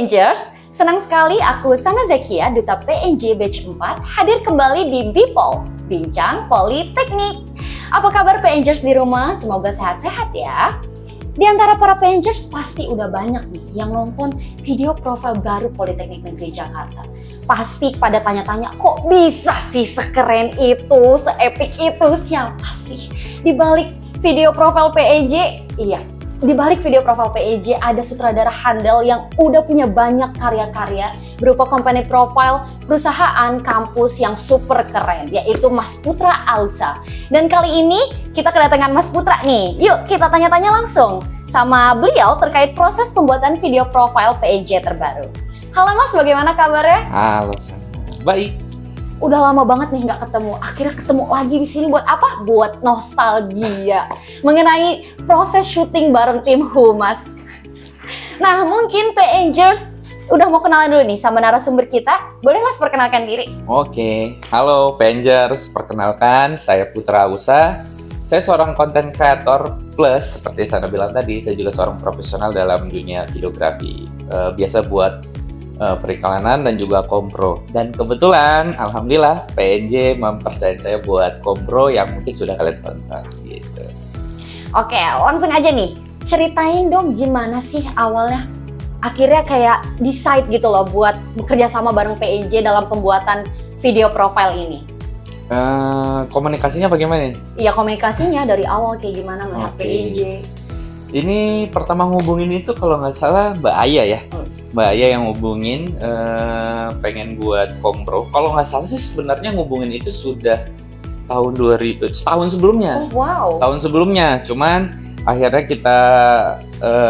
PNJers, senang sekali aku Sana Zakia, Duta PNJ Batch 4, hadir kembali di Bipol, Bincang Politeknik. Apa kabar PNJers di rumah? Semoga sehat-sehat ya. Di antara para PNJers pasti udah banyak nih yang nonton video profil baru Politeknik Negeri Jakarta. Pasti pada tanya-tanya, kok bisa sih sekeren itu, seepik itu, siapa sih di balik video profil PNJ? Iya, di balik video profil PNJ ada sutradara handal yang udah punya banyak karya-karya berupa company profile perusahaan kampus yang super keren, yaitu Mas Putra Ausa. Dan kali ini kita kedatangan Mas Putra nih. Yuk kita tanya-tanya langsung sama beliau terkait proses pembuatan video profile PNJ terbaru. Halo Mas, bagaimana kabarnya? Halo, baik. Udah lama banget nih nggak ketemu. Akhirnya ketemu lagi di sini buat apa? Buat nostalgia mengenai proses syuting bareng tim Humas. Nah, mungkin PNJers udah mau kenalan dulu nih sama narasumber kita. Boleh Mas perkenalkan diri? Oke, halo PNJers, perkenalkan saya Putra Ausa. Saya seorang content creator plus, seperti saya bilang tadi, saya juga seorang profesional dalam dunia videografi. Biasa buat periklanan dan juga kompro. Dan kebetulan, alhamdulillah, PNJ mempercayai saya buat kompro yang mungkin sudah kalian tonton. Gitu. Oke, langsung aja nih. Ceritain dong gimana sih awalnya akhirnya kayak decide gitu loh buat bekerja sama bareng PNJ dalam pembuatan video profile ini. Komunikasinya bagaimana nih? Iya, komunikasinya dari awal kayak gimana melihat PNJ. Ini pertama ngubungin itu kalau nggak salah Mbak Aya ya. Mbak Aya yang ngubungin pengen buat kompro. Kalau nggak salah sih sebenarnya ngubungin itu sudah tahun 2000, setahun sebelumnya. Oh, wow. Setahun sebelumnya, cuman akhirnya kita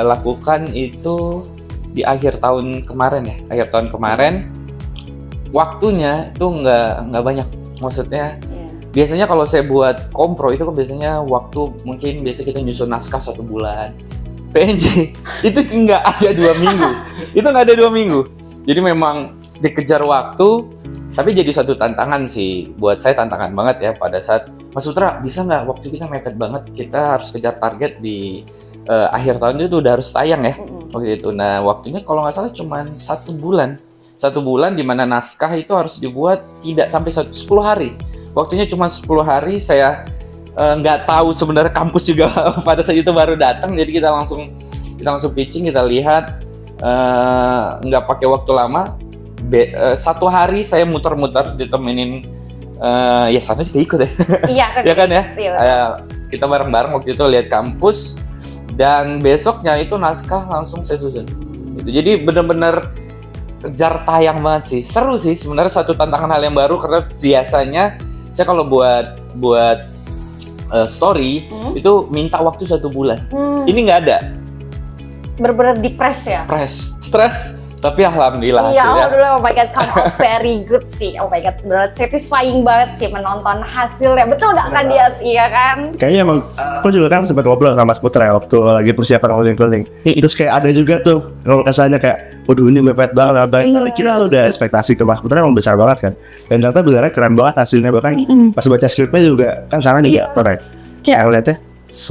lakukan itu di akhir tahun kemarin ya. Akhir tahun kemarin waktunya itu nggak banyak. Maksudnya biasanya kalau saya buat kompro itu kan biasanya waktu mungkin biasa kita nyusun naskah 1 bulan. PNJ itu nggak ada 2 minggu. Itu nggak ada 2 minggu. Jadi memang dikejar waktu, tapi jadi satu tantangan sih. Buat saya tantangan banget ya pada saat, Mas Putra bisa nggak, waktu kita mepet banget, kita harus kejar target di akhir tahun itu udah harus tayang ya. Waktu itu. Nah waktunya kalau nggak salah cuma 1 bulan. 1 bulan di mana naskah itu harus dibuat tidak sampai 10 hari. Waktunya cuma 10 hari, saya nggak tahu sebenarnya kampus juga pada saat itu baru datang, jadi kita langsung pitching, kita lihat nggak pakai waktu lama. 1 hari saya muter-muter ditemenin ya Sana juga ikut ya. Iya kan, ya kan ya. Kita bareng-bareng waktu itu lihat kampus, dan besoknya itu naskah langsung saya susun. Gitu. Jadi bener-bener kejar tayang banget sih. Seru sih sebenarnya, satu tantangan hal yang baru karena biasanya saya kalau buat story itu minta waktu 1 bulan. Ini nggak ada. Bener-bener di press ya? Press, stres. Tapi alhamdulillah iya, hasilnya. Alhamdulillah, oh my god, come out very good sih. Oh my god, bener satisfying banget sih menonton hasilnya. Betul nggak kan Dias? Iya kan? Kayaknya emang aku juga kan sempat ngobrol sama Mas Putra waktu lagi persiapan clothing. Terus kayak ada juga tuh kalau rasanya kayak, waduh ini mepet banget. Kira udah ekspektasi ke Mas Putra emang besar banget kan. Dan ternyata benernya keren banget hasilnya, bahkan pas baca skripnya juga kan sana juga keren. Kayak ngeliatnya,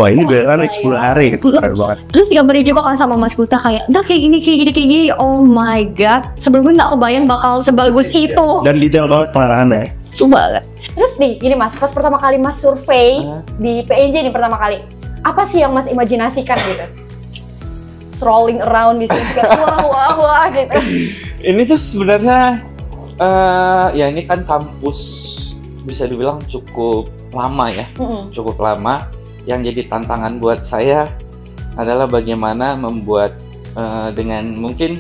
wah ini beneran 10 hari, itu keren banget. Terus gambarnya juga kan sama Mas Putra kayak, udah kayak gini, oh my god. Sebelumnya nggak kebayang bakal sebagus itu. Dan detail banget pengarahannya. Coba kan. Terus nih, gini Mas, pas pertama kali Mas survei di PNJ nih pertama kali, apa sih yang Mas imajinasikan gitu? Strolling around di sini kayak wah gitu. Ini tuh sebenarnya ya ini kan kampus bisa dibilang cukup lama ya, cukup lama. Yang jadi tantangan buat saya adalah bagaimana membuat dengan mungkin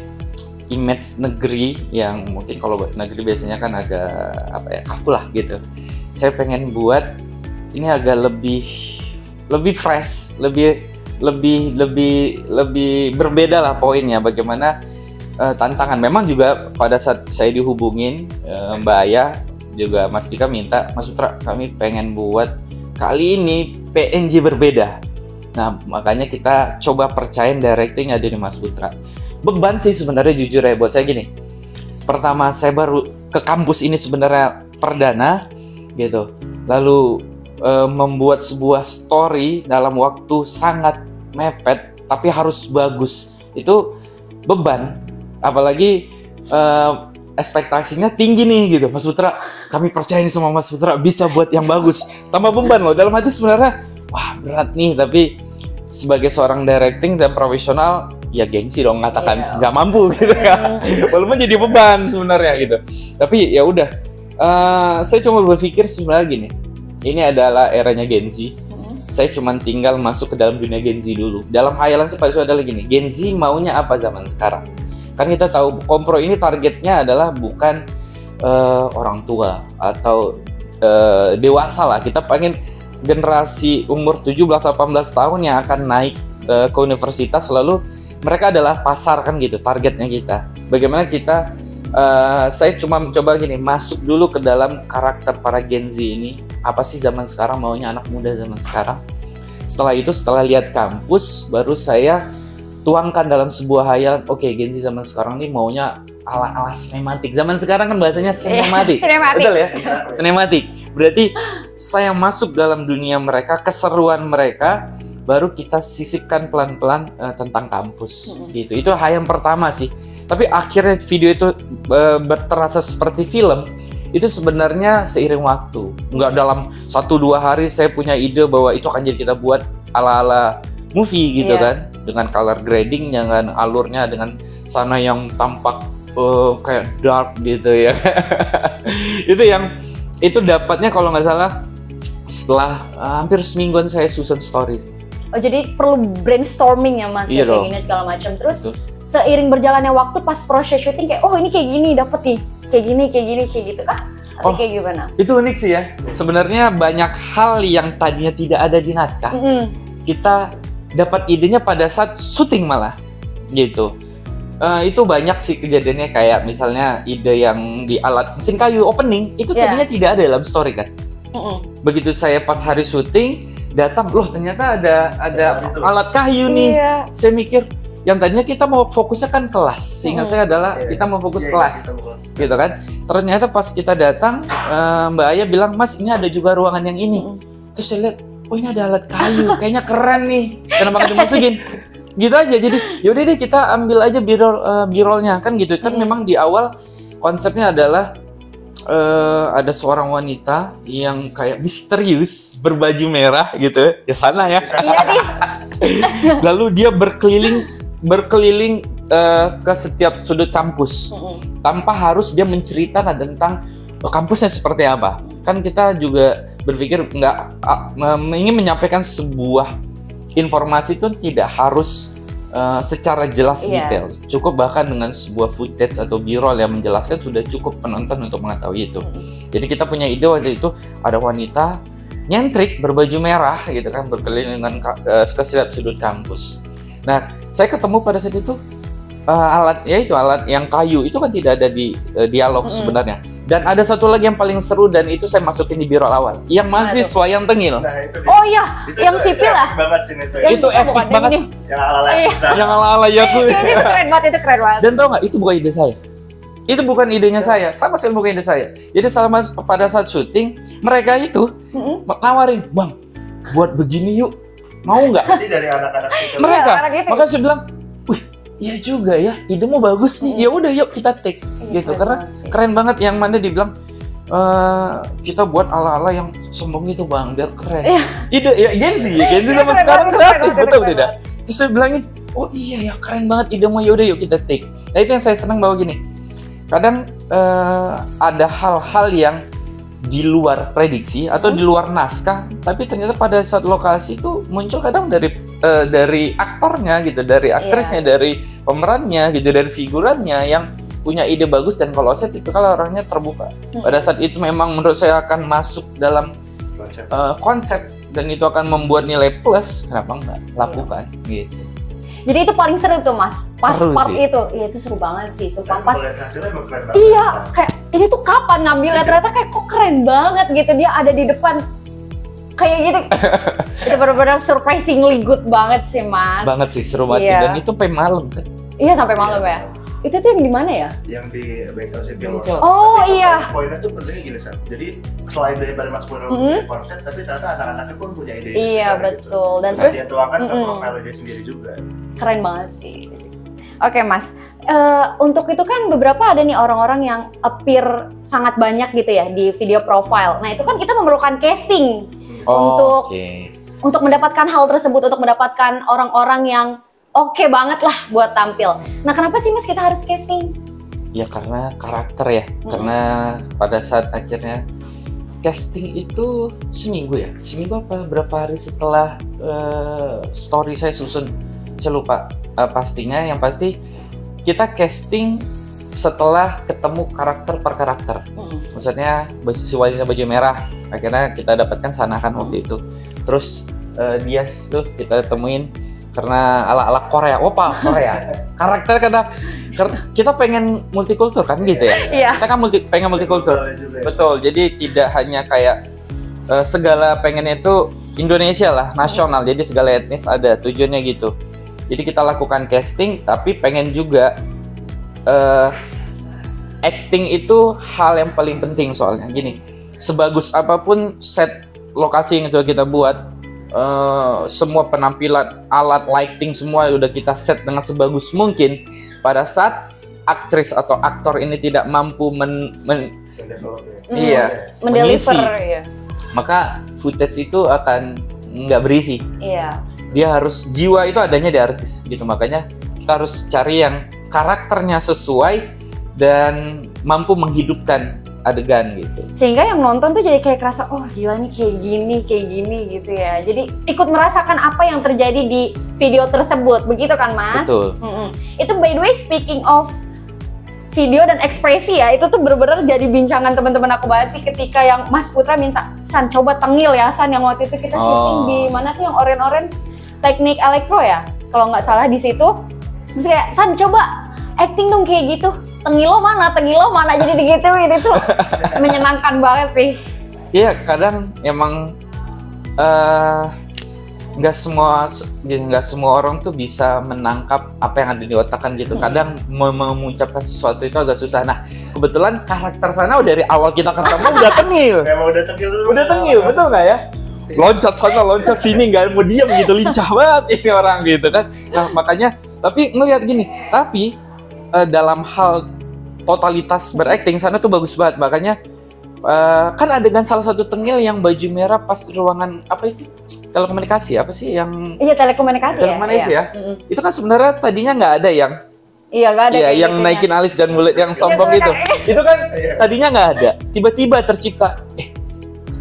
image negeri yang mungkin kalau negeri biasanya kan agak apa ya, kaku lah gitu. Saya pengen buat ini agak lebih fresh, lebih berbeda lah poinnya. Bagaimana tantangan. Memang juga pada saat saya dihubungin Mbak Aya juga Mas Dika minta, Mas Putra kami pengen buat kali ini PNJ berbeda. Nah makanya kita coba percayain directing ada di Mas Putra. Beban sih sebenarnya jujur ya buat saya gini. Pertama saya baru ke kampus ini sebenarnya perdana gitu. Lalu membuat sebuah story dalam waktu sangat mepet tapi harus bagus. Itu beban. Apalagi ekspektasinya tinggi nih gitu, Mas Putra. Kami percaya nih sama Mas Putra bisa buat yang bagus. Tambah beban loh. Dalam hati sebenarnya, wah berat nih. Tapi sebagai seorang directing dan profesional, ya gengsi dong mengatakan nggak mampu gitu ya. Walaupun jadi beban sebenarnya gitu. Tapi ya udah. Saya cuma berpikir sebenarnya gini. Ini adalah eranya Gen Z. Saya cuma tinggal masuk ke dalam dunia Gen Z dulu. Dalam khayalan saya pada adalah gini, Gen Z maunya apa zaman sekarang? Kan kita tahu Kompro ini targetnya adalah bukan orang tua atau dewasa lah. Kita pengen generasi umur 17-18 tahun yang akan naik ke universitas, lalu mereka adalah pasar kan gitu, targetnya kita. Bagaimana kita, saya cuma mencoba gini, masuk dulu ke dalam karakter para Gen Z ini. Apa sih zaman sekarang maunya anak muda zaman sekarang? Setelah itu, setelah lihat kampus, baru saya tuangkan dalam sebuah hayalan. Oke, Gen Z zaman sekarang ini maunya ala-ala sinematik. Zaman sekarang kan bahasanya sinematik. Betul ya? Sinematik. Berarti saya masuk dalam dunia mereka, keseruan mereka, baru kita sisipkan pelan-pelan tentang kampus. Gitu. Itu hal yang pertama sih. Tapi akhirnya video itu terasa seperti film. Itu sebenarnya seiring waktu. Nggak dalam 1-2 hari saya punya ide bahwa itu akan jadi kita buat ala-ala movie gitu kan. Dengan color grading, dengan alurnya, dengan sana yang tampak kayak dark gitu ya. Itu dapatnya kalau nggak salah setelah hampir semingguan saya susun story. Oh, jadi perlu brainstorming ya Mas, Iya kayak gini segala macam. Terus seiring berjalannya waktu pas proses syuting kayak, oh ini kayak gini dapet nih, kayak gini kayak gitu kah? Atau kayak gimana? Itu unik sih ya. Sebenarnya banyak hal yang tadinya tidak ada di naskah. Kita dapat idenya pada saat syuting malah gitu. Itu banyak sih kejadiannya, kayak misalnya ide yang di alat mesin kayu opening itu tadinya tidak ada dalam story kan. Begitu saya pas hari syuting datang, loh ternyata ada alat kayu nih. Saya mikir yang tadinya kita mau fokusnya kan kelas. Seingat saya adalah kita mau fokus kelas, gitu kan. Ternyata pas kita datang, Mbak Aya bilang, Mas ini ada juga ruangan yang ini. Terus saya lihat, oh ini ada alat kayu, kayaknya keren nih. Kenapa nggak dimasukin? Gitu aja. Jadi yaudah deh kita ambil aja birolnya kan gitu. Kan memang di awal konsepnya adalah ada seorang wanita yang kayak misterius berbaju merah gitu ya sana ya. Lalu dia berkeliling ke setiap sudut kampus tanpa harus dia menceritakan tentang kampusnya seperti apa. Kan kita juga berpikir ingin menyampaikan sebuah informasi itu tidak harus secara jelas detail. Cukup bahkan dengan sebuah footage atau b-roll yang menjelaskan sudah cukup penonton untuk mengetahui itu. Jadi kita punya ide waktu itu ada wanita nyentrik berbaju merah gitu kan, berkeliling ke setiap sudut kampus. Nah, saya ketemu pada saat itu alat yang kayu itu kan tidak ada di dialog sebenarnya. Dan ada satu lagi yang paling seru dan itu saya masukin di biro awal, yang mahasiswa yang tengil. Nah, itu oh iya, yang sipil lah. Banget sih itu. Itu epic banget. Yang ala-ala yang ala-ala ya tuh. Itu keren banget, itu keren banget. Dan tau nggak, itu bukan ide saya. Itu bukan idenya saya, sama sekali bukan ide saya. Jadi selama pada saat syuting, mereka itu nawarin, Bang, buat begini yuk, mau nggak? Jadi dari anak-anak itu. Mereka, makanya saya bilang, wih, iya juga ya, idemu bagus nih. Ya udah yuk kita take, gitu. Karena keren banget yang mana dibilang kita buat ala-ala yang sombong itu Bang, biar keren. Ide ya Gen Z sama sekarang kreatif, betul tidak? Terus saya bilangin, oh iya ya keren banget idemu, ya udah yuk kita take. Nah itu yang saya senang bahwa gini. Kadang ada hal-hal yang di luar prediksi atau di luar naskah, tapi ternyata pada saat lokasi itu muncul kadang dari aktornya gitu, dari aktrisnya, dari pemerannya gitu, dari figurannya yang punya ide bagus. Dan kalau saya tipikal orangnya terbuka. Pada saat itu memang menurut saya akan masuk dalam konsep dan itu akan membuat nilai plus, kenapa enggak lakukan gitu. Jadi itu paling seru tuh Mas, pas seru part sih. itu, iya itu seru banget sih, sumpah pas. Iya, Iya, kayak ini tuh kapan ngambilnya, ternyata kayak kok keren banget gitu, dia ada di depan kayak gitu. Itu benar-benar surprisingly good banget sih Mas. Banget sih, seru banget. Iya. Dan itu sampai malam kan. Iya sampai malam ya. Itu tuh yang di mana ya? Yang di bengkel sipil. Oh iya. Poinnya tuh pentingnya gini Sat. Jadi selain dari Mas Purno punya konsep, tapi ternyata anak-anaknya pun punya ide. Iya betul. Dan terus terus dia tuangkan ke profil dia sendiri juga. keren banget sih. Oke Mas, untuk itu kan beberapa ada nih orang-orang yang appear sangat banyak gitu ya di video profile. Nah itu kan kita memerlukan casting untuk mendapatkan hal tersebut, untuk mendapatkan orang-orang yang oke banget lah buat tampil. Nah kenapa sih Mas kita harus casting? Ya karena karakter ya, karena pada saat akhirnya casting itu seminggu apa berapa hari setelah story saya susun, saya lupa pastinya. Yang pasti kita casting setelah ketemu karakter per karakter. Maksudnya si wanita baju merah akhirnya kita dapatkan Sana kan waktu itu. Terus Dias tuh kita temuin karena ala Korea. Opa Korea karakter karena kita pengen multikultur kan gitu ya. Iya. Kita kan pengen multikultur. Betul. Jadi tidak hanya kayak segala pengennya itu Indonesia lah, nasional. Jadi segala etnis ada, tujuannya gitu. Jadi kita lakukan casting, tapi pengen juga acting itu hal yang paling penting soalnya. Gini, sebagus apapun set lokasi yang itu kita buat, semua penampilan, alat lighting semua udah kita set dengan sebagus mungkin. Pada saat aktris atau aktor ini tidak mampu mendeliver, ya. Maka footage itu akan nggak berisi. Iya. Dia harus jiwa itu adanya di artis gitu, makanya kita harus cari yang karakternya sesuai dan mampu menghidupkan adegan gitu. Sehingga yang nonton tuh jadi kayak kerasa, oh gila nih kayak gini gitu ya. Jadi ikut merasakan apa yang terjadi di video tersebut, begitu kan Mas? Betul. Itu by the way speaking of video dan ekspresi ya, itu tuh bener-bener jadi bincangan teman-teman aku bahas sih ketika yang Mas Putra minta, San coba tengil ya San, yang waktu itu kita syuting di mana tuh yang oren-oren teknik elektro ya, kalau nggak salah di situ. Terus kayak San coba acting dong kayak gitu, tengilo mana, jadi digituin. Itu menyenangkan banget sih. Iya, kadang emang nggak semua orang tuh bisa menangkap apa yang ada di otak kan gitu. Kadang mengucapkan sesuatu itu agak susah. Nah, kebetulan karakter Sana dari awal kita ketemu udah tengil. Emang udah tengil dulu. Udah tengil, betul nggak ya? Loncat sana, loncat sini, nggak mau diam gitu, lincah banget ini orang gitu kan. Nah, makanya, tapi ngelihat gini, tapi dalam hal totalitas berakting Sana tuh bagus banget. Makanya kan adegan salah satu tengil yang baju merah pas di ruangan apa itu telekomunikasi apa sih yang telekomunikasi ya? Itu kan sebenarnya tadinya nggak ada yang nggak ada yang naikin alis dan ngulit yang sombong gitu. Itu kan tadinya nggak ada, tiba-tiba tercipta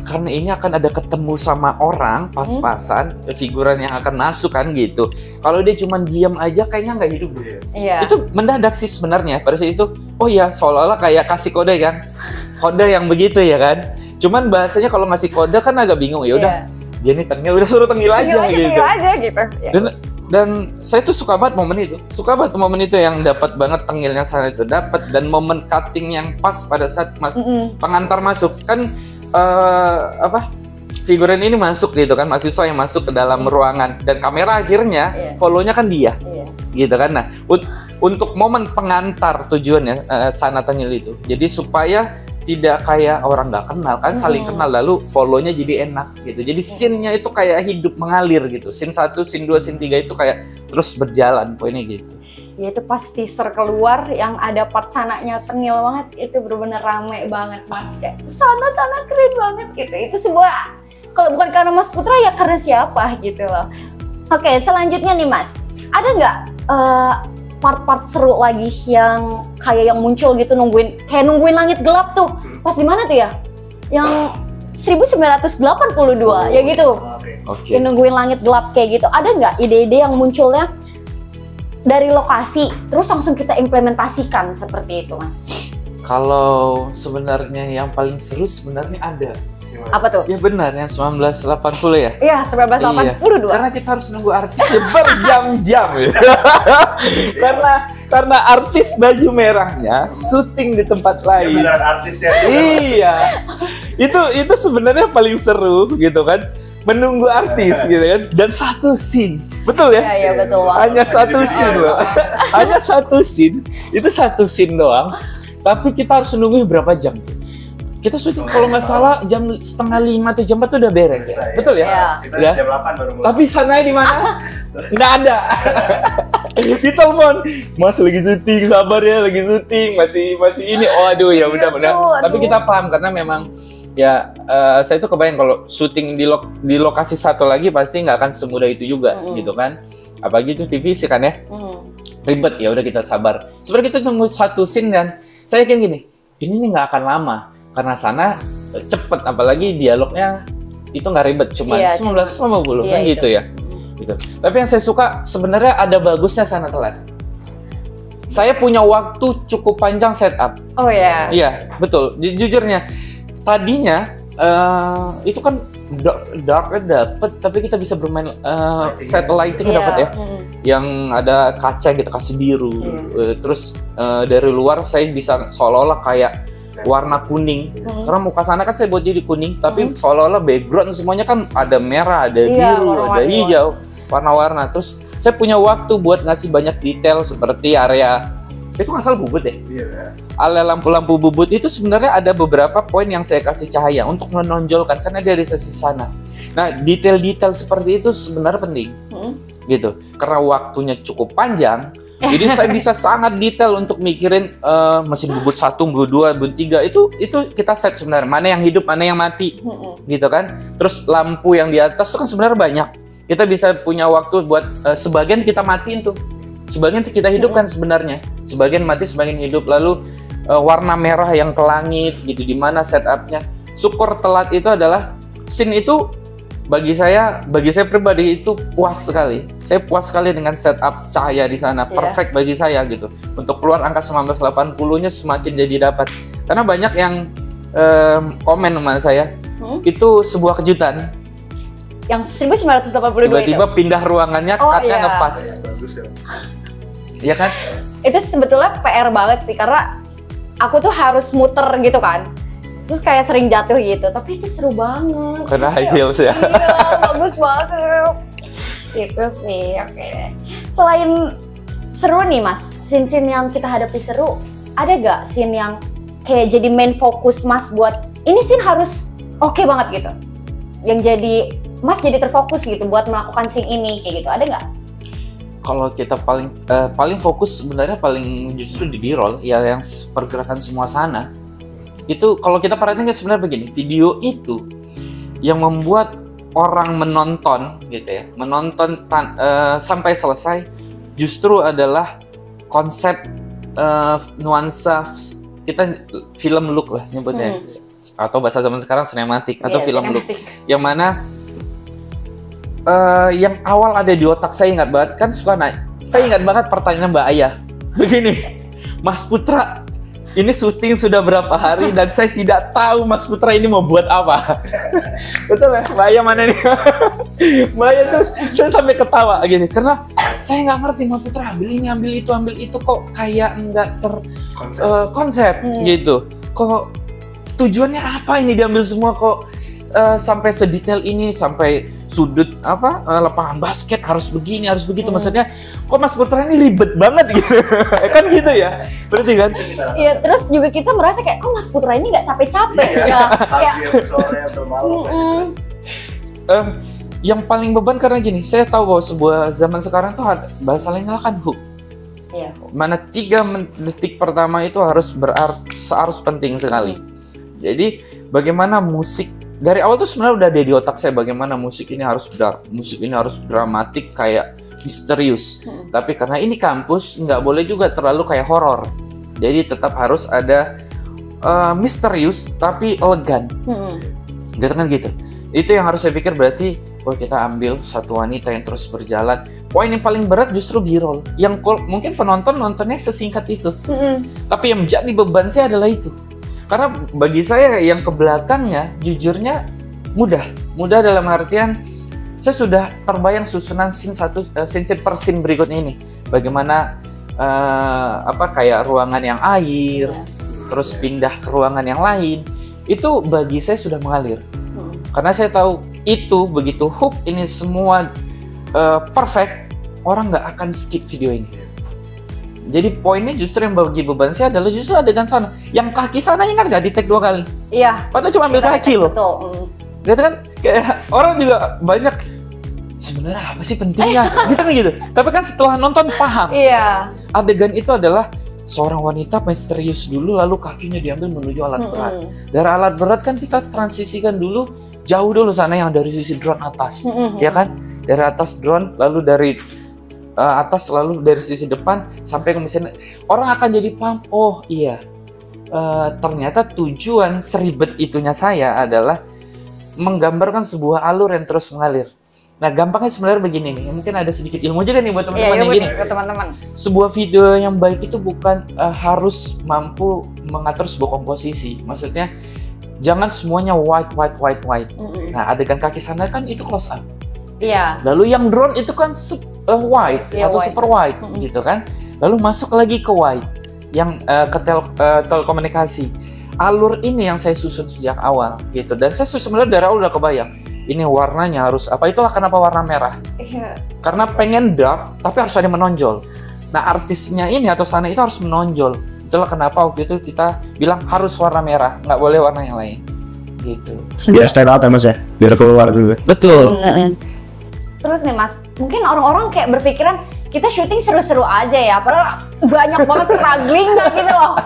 karena ini akan ada ketemu sama orang pas-pasan, figuran yang akan masuk kan gitu. Kalau dia cuma diam aja kayaknya nggak hidup. Itu mendadak sih sebenarnya pada saat itu. Oh ya, seolah-olah kayak kasih kode kan, kode yang begitu ya kan. Cuman bahasanya kalau ngasih kode kan agak bingung. Ya udah, dia nih tengil, udah suruh tengil aja gitu. Dan saya tuh suka banget momen itu, yang dapat banget tengilnya Sana itu dapat, dan momen cutting yang pas pada saat pengantar masuk kan. Figuran ini masuk gitu kan, mahasiswa yang masuk ke dalam ruangan, dan kamera akhirnya follow-nya kan dia gitu kan. Nah, untuk momen pengantar tujuannya Sana tengil itu jadi supaya tidak kayak orang nggak kenal kan, saling kenal, lalu follow-nya jadi enak gitu. Jadi scene-nya itu kayak hidup mengalir gitu. Scene 1, scene 2, scene 3 itu kayak terus berjalan poinnya gitu. Ya itu pas teaser keluar yang ada part Sananya tengil banget, itu bener-bener rame banget Mas. Kayak Sana keren banget gitu. Itu semua kalau bukan karena Mas Putra ya karena siapa gitu loh. Oke, selanjutnya nih Mas, ada nggak part-part seru lagi yang kayak yang muncul gitu, nungguin langit gelap tuh pas di mana tuh ya, yang 1982 ya gitu. Yang nungguin langit gelap kayak gitu, ada nggak ide-ide yang munculnya dari lokasi terus langsung kita implementasikan seperti itu Mas? Kalau sebenarnya yang paling seru sebenarnya ada. Apa tuh? Ya benar, yang 1980 ya? Iya, 1982. Karena kita harus nunggu artisnya berjam-jam gitu. karena artis baju merahnya syuting di tempat lain. Benar, artisnya. Iya. Itu sebenarnya paling seru gitu kan. Menunggu artis gitu kan. Dan satu scene. Betul ya? Iya, betul banget. Hanya satu scene loh. Hanya satu scene. Itu satu scene doang. Tapi kita harus nunggu berapa jam tuh? Kita syuting kalau nggak salah jam 4:30 atau jam 4 tuh udah beres ya? Betul ya? Kita jam 8 baru mulai. Tapi Sananya di mana? Nggak ada. Ditelepon, Mas lagi syuting, sabar ya, lagi syuting, masih ini. Oh aduh ya udah. Tapi kita paham karena memang ya saya tuh kebayang kalau syuting di lokasi satu lagi pasti nggak akan semudah itu juga gitu kan. Apalagi itu TV sih kan ya. Ribet, ya udah kita sabar. Sebenarnya kita tunggu satu scene dan saya yakin gini, ini nih nggak akan lama karena sana cepet, apalagi dialognya itu nggak ribet, cuma 19.50 kan gitu ya. Gitu. Tapi yang saya suka sebenarnya ada bagusnya sana telat. Saya punya waktu cukup panjang setup. Oh ya. Iya, betul. Jujurnya tadinya itu kan darknya dapet, tapi kita bisa bermain set lighting dapet ya. Yang ada kaca yang kita kasih biru. Terus dari luar saya bisa seolah-olah kayak warna kuning. Karena muka sana kan saya buat jadi kuning, tapi seolah-olah background semuanya kan ada merah, ada biru, ada hijau, warna-warna. Terus saya punya waktu buat ngasih banyak detail seperti area itu nggak salah bubut ya. Area lampu-lampu bubut itu sebenarnya ada beberapa poin yang saya kasih cahaya untuk menonjolkan karena dari sisi sana. Nah, detail-detail seperti itu sebenarnya penting. Gitu. Karena waktunya cukup panjang. Jadi saya bisa sangat detail untuk mikirin mesin bubut 1, bubut 2, bubut 3 itu kita set sebenarnya mana yang hidup, mana yang mati, gitu kan. Terus lampu yang di atas itu kan sebenarnya banyak. Kita bisa punya waktu buat sebagian kita matiin tuh, sebagian kita hidupkan sebenarnya, sebagian mati, sebagian hidup. Lalu warna merah yang ke langit gitu, di mana setupnya. Syukur telat itu adalah scene itu. Bagi saya pribadi itu puas sekali. Saya puas sekali dengan setup cahaya di sana. Perfect bagi saya gitu. Untuk keluar angka 1980-nya semakin jadi dapat. Karena banyak yang komen sama saya, itu sebuah kejutan. Yang 1982 tiba-tiba itu? Pindah ruangannya, katanya ngepas. Iya kan? Itu sebetulnya PR banget sih, karena aku tuh harus muter gitu kan. Terus kayak sering jatuh gitu, tapi itu seru banget. Karena high heels ya. Iya, bagus banget. Itu sih, oke. Selain seru nih Mas, scene-scene yang kita hadapi seru, ada gak scene yang kayak jadi main fokus Mas buat, ini scene harus oke banget gitu? Yang jadi, Mas jadi terfokus gitu buat melakukan scene ini, kayak gitu, ada gak? Kalau kita paling fokus sebenarnya paling justru di B-roll, ya yang pergerakan semua sana. Itu kalau kita perhatiin kan sebenarnya begini, video itu yang membuat orang menonton gitu ya, menonton sampai selesai justru adalah konsep nuansa kita film look lah nyebutnya, atau bahasa zaman sekarang sinematik atau film look, yang mana yang awal ada di otak saya ingat banget kan saya ingat banget pertanyaan Mbak Ayah begini, Mas Putra ini syuting sudah berapa hari dan saya tidak tahu Mas Putra ini mau buat apa. Betul ya? Mbak Ayah mana nih? Mbak Ayah terus saya sampai ketawa gitu. Karena saya nggak ngerti Mas Putra ambil ini, ambil itu kok kayak nggak konsep gitu. Kok tujuannya apa ini diambil semua kok sampai sedetail ini, sampai sudut lapangan basket harus begini, harus begitu. Maksudnya kok Mas Putra ini ribet banget gitu. Kan gitu ya, berarti kan? Iya, terus juga kita merasa kayak kok Mas Putra ini nggak capek-capek ya. Kayak yang paling beban karena gini, saya tahu bahwa sebuah zaman sekarang tuh bahasa lainnya kan hook. Iya. Mana 3 detik pertama itu harus penting sekali. Jadi bagaimana musik dari awal tuh sebenarnya udah ada di otak saya, bagaimana musik ini harus dark, musik ini harus dramatik kayak misterius. Tapi karena ini kampus, nggak boleh juga terlalu kayak horor. Jadi tetap harus ada misterius tapi elegan. Gitu kan gitu. Itu yang harus saya pikir, berarti kita ambil satu wanita yang terus berjalan. Poin yang paling berat justru B-roll. Yang mungkin penonton nontonnya sesingkat itu. Tapi yang menjadi beban saya adalah itu. Karena bagi saya yang ke belakangnya jujurnya mudah dalam artian saya sudah terbayang susunan scene per scene berikutnya ini. Bagaimana kayak ruangan yang air, terus pindah ke ruangan yang lain. Itu bagi saya sudah mengalir. Karena saya tahu itu begitu hook ini semua perfect, orang nggak akan skip video ini. Jadi poinnya justru yang bagi beban saya adalah justru adegan sana. Yang kaki sana ingat nggak di take 2 kali? Iya. Padahal cuma ambil kaki loh. Betul. Lihat kan, kayak orang juga banyak sebenarnya apa sih pentingnya? Gitu kan gitu. Tapi kan setelah nonton paham. Iya. Adegan itu adalah seorang wanita misterius dulu, lalu kakinya diambil menuju alat berat. Dari alat berat kan kita transisikan dulu jauh dulu sana yang dari sisi drone atas, ya kan? Dari atas drone, lalu dari atas, lalu dari sisi depan sampai ke mesin. Orang akan jadi paham, oh iya, ternyata tujuan seribet itunya saya adalah menggambarkan sebuah alur yang terus mengalir. Nah, gampangnya sebenarnya begini nih, mungkin ada sedikit ilmu juga nih buat teman-teman yang gini. Teman-teman. Sebuah video yang baik itu bukan harus mampu mengatur sebuah komposisi. Maksudnya jangan semuanya white. Nah, adegan kaki sana kan itu close up. Iya. Lalu yang drone itu kan wide atau white. super wide gitu kan. Lalu masuk lagi ke wide yang ke telekomunikasi. Alur ini yang saya susun sejak awal gitu. Dan saya sebenarnya dari awal udah kebayang. Ini warnanya harus apa, itulah kenapa warna merah. Iya. Karena pengen dark, tapi harus ada yang menonjol. Nah, artisnya ini atau sana itu harus menonjol. Itulah kenapa waktu itu kita bilang harus warna merah, nggak boleh warna yang lain. Gitu. Biar stand out ya Mas ya, biar keluar dulu. Betul. Terus nih Mas, mungkin orang-orang kayak berpikiran kita syuting seru-seru aja ya, padahal banyak banget strugglingnya gitu loh.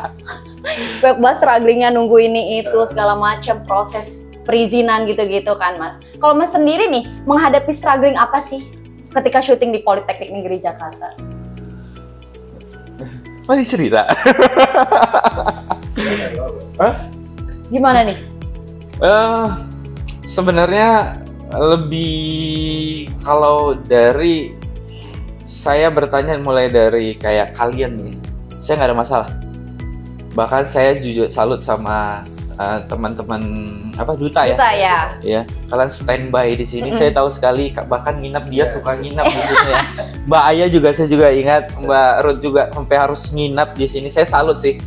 Banyak banget strugglingnya nunggu ini itu segala macam proses perizinan gitu-gitu kan Mas. Kalau Mas sendiri nih menghadapi struggling apa sih ketika syuting di Politeknik Negeri Jakarta? Masih cerita. Gimana nih? Sebenarnya lebih kalau dari saya bertanya mulai dari kayak kalian nih, saya nggak ada masalah. Bahkan saya jujur salut sama teman-teman duta ya. Duta ya. Ya, kalian standby di sini. Saya tahu sekali bahkan nginap, dia suka nginap di sini ya. Mbak Aya juga saya juga ingat, Mbak Ruth juga sampai harus nginap di sini. Saya salut sih,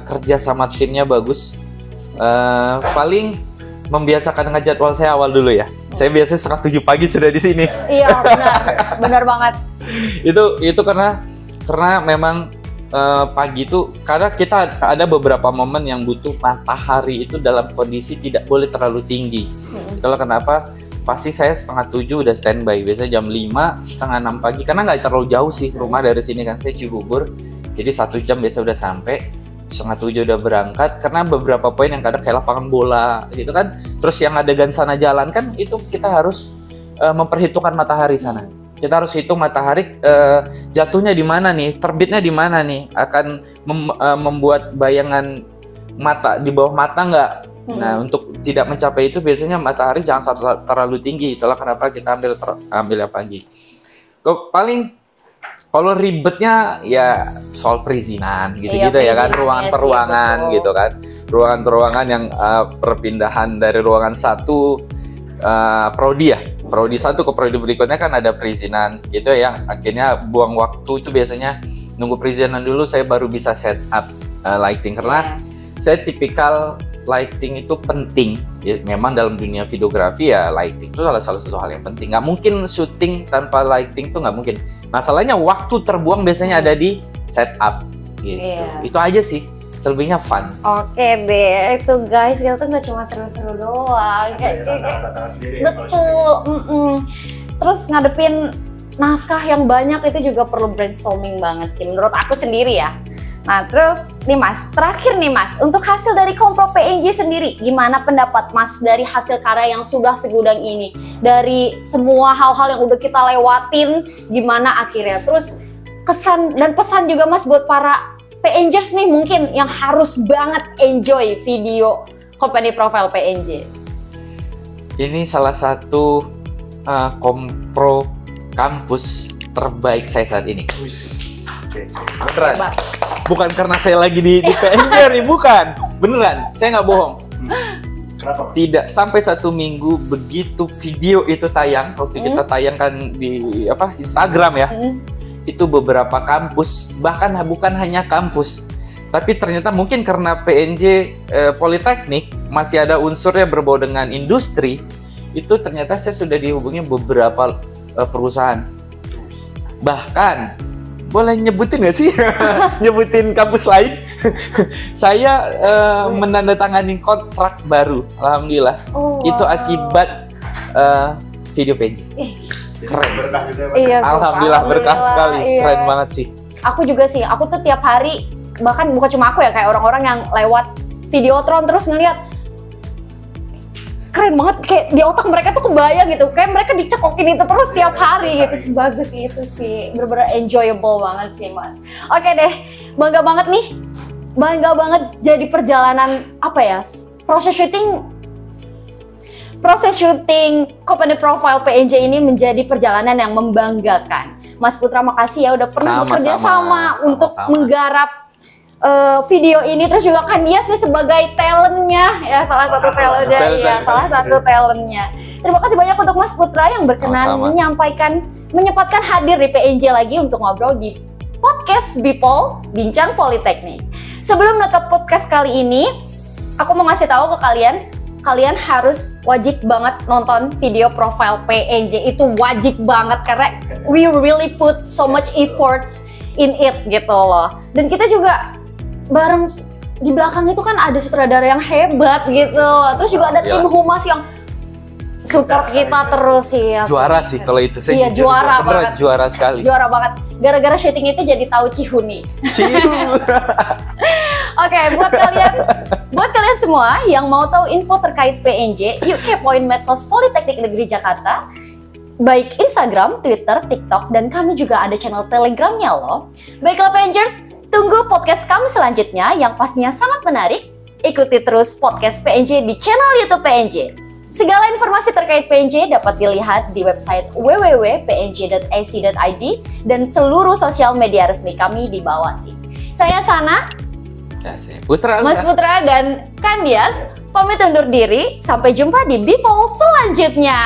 kerja sama timnya bagus. Paling membiasakan ngejadwal saya awal dulu ya. Saya biasanya 7 pagi sudah di sini. Iya, benar banget. Itu karena memang pagi itu karena kita ada beberapa momen yang butuh matahari itu dalam kondisi tidak boleh terlalu tinggi. Itulah kenapa pasti saya 6:30 udah standby. Biasanya jam 5, setengah 6 pagi karena nggak terlalu jauh sih rumah dari sini kan. Saya Cibubur, jadi 1 jam biasa udah sampai. 6:30 udah berangkat karena beberapa poin yang kadang kayak lapangan bola gitu kan. Terus yang adegan sana jalan kan itu kita harus memperhitungkan matahari sana. Kita harus hitung matahari jatuhnya di mana nih, terbitnya di mana nih, akan membuat bayangan mata di bawah mata nggak. Nah, untuk tidak mencapai itu biasanya matahari jangan terlalu tinggi. Itulah kenapa kita ambil yang pagi. Paling kalau ribetnya ya soal perizinan gitu-gitu ya kan, ruangan-ruangan gitu kan, ruangan-ruangan yang perpindahan dari ruangan satu prodi ya. Prodi 1 ke prodi berikutnya kan ada perizinan gitu yang akhirnya buang waktu itu biasanya nunggu perizinan dulu saya baru bisa set up lighting karena saya tipikal lighting itu penting ya, memang dalam dunia videografi ya lighting itu salah satu hal yang penting, nggak mungkin syuting tanpa lighting tuh nggak mungkin. Masalahnya waktu terbuang biasanya ada di setup gitu. Itu aja sih. Selebihnya fun. Oke deh, itu guys, kita tuh nggak cuma seru-seru doang, kayak betul. Terus ngadepin naskah yang banyak itu juga perlu brainstorming banget sih, menurut aku sendiri ya. Nah, terus nih Mas, terakhir nih Mas, untuk hasil dari Kompro PNJ sendiri, gimana pendapat Mas dari hasil karya yang sudah segudang ini? Dari semua hal-hal yang udah kita lewatin, gimana akhirnya? Terus kesan dan pesan juga Mas buat para PNJers nih mungkin yang harus banget enjoy video company profile PNJ. Ini salah satu kompro kampus terbaik saya saat ini. Beneran. Bukan karena saya lagi di PNJ nih, bukan. Beneran, saya nggak bohong. Kenapa? Tidak sampai 1 minggu begitu video itu tayang, waktu kita tayangkan di Instagram ya. Itu beberapa kampus, bahkan bukan hanya kampus, tapi ternyata mungkin karena PNJ Politeknik masih ada unsurnya berbau dengan industri, itu ternyata saya sudah dihubungi beberapa perusahaan. Bahkan, boleh nyebutin nggak sih? Nyebutin kampus lain? Saya menandatangani kontrak baru, alhamdulillah. Itu akibat video PNJ. Keren. Berkah gitu ya, Mas. Iya, Alhamdulillah berkah sekali. iya. Keren banget sih. Aku juga sih, aku tuh tiap hari, bahkan bukan cuma aku ya, kayak orang-orang yang lewat Videotron terus ngeliat keren banget, kayak di otak mereka tuh kebayang gitu, kayak mereka dicekokin itu terus tiap hari gitu. Sebagus itu sih, bener-bener enjoyable banget sih Mas. Oke deh, bangga banget nih, bangga banget jadi perjalanan apa ya, proses syuting company profile PNJ ini menjadi perjalanan yang membanggakan. Mas Putra makasih ya udah pernah bekerja sama untuk menggarap video ini, terus juga kan dia sih sebagai talentnya ya, salah satu talentnya. Terima kasih banyak untuk Mas Putra yang berkenan menyempatkan hadir di PNJ lagi untuk ngobrol di podcast Bipol Bincang Politeknik. Sebelum menutup podcast kali ini, aku mau ngasih tahu ke kalian harus wajib banget nonton video profile PNJ, itu wajib banget karena we really put so much efforts in it gitu loh. Dan kita juga bareng di belakang itu kan ada sutradara yang hebat gitu, terus juga ada tim humas yang support kita terus sih ya. Juara sih kalau itu. Iya, juara banget. Juara sekali. Juara banget. Gara-gara syuting itu jadi tahu Cihuni. Oke, buat kalian semua yang mau tahu info terkait PNJ, yuk kepoin medsos Politeknik Negeri Jakarta, baik Instagram, Twitter, TikTok, dan kami juga ada channel Telegramnya loh. Baiklah PNJers, tunggu podcast kami selanjutnya yang pastinya sangat menarik. Ikuti terus podcast PNJ di channel YouTube PNJ. Segala informasi terkait PNJ dapat dilihat di website www.pnj.ac.id dan seluruh sosial media resmi kami di bawah sini. Saya Sana, Putra, Mas Putra, dan Kandias pamit undur diri. Sampai jumpa di Bipol selanjutnya.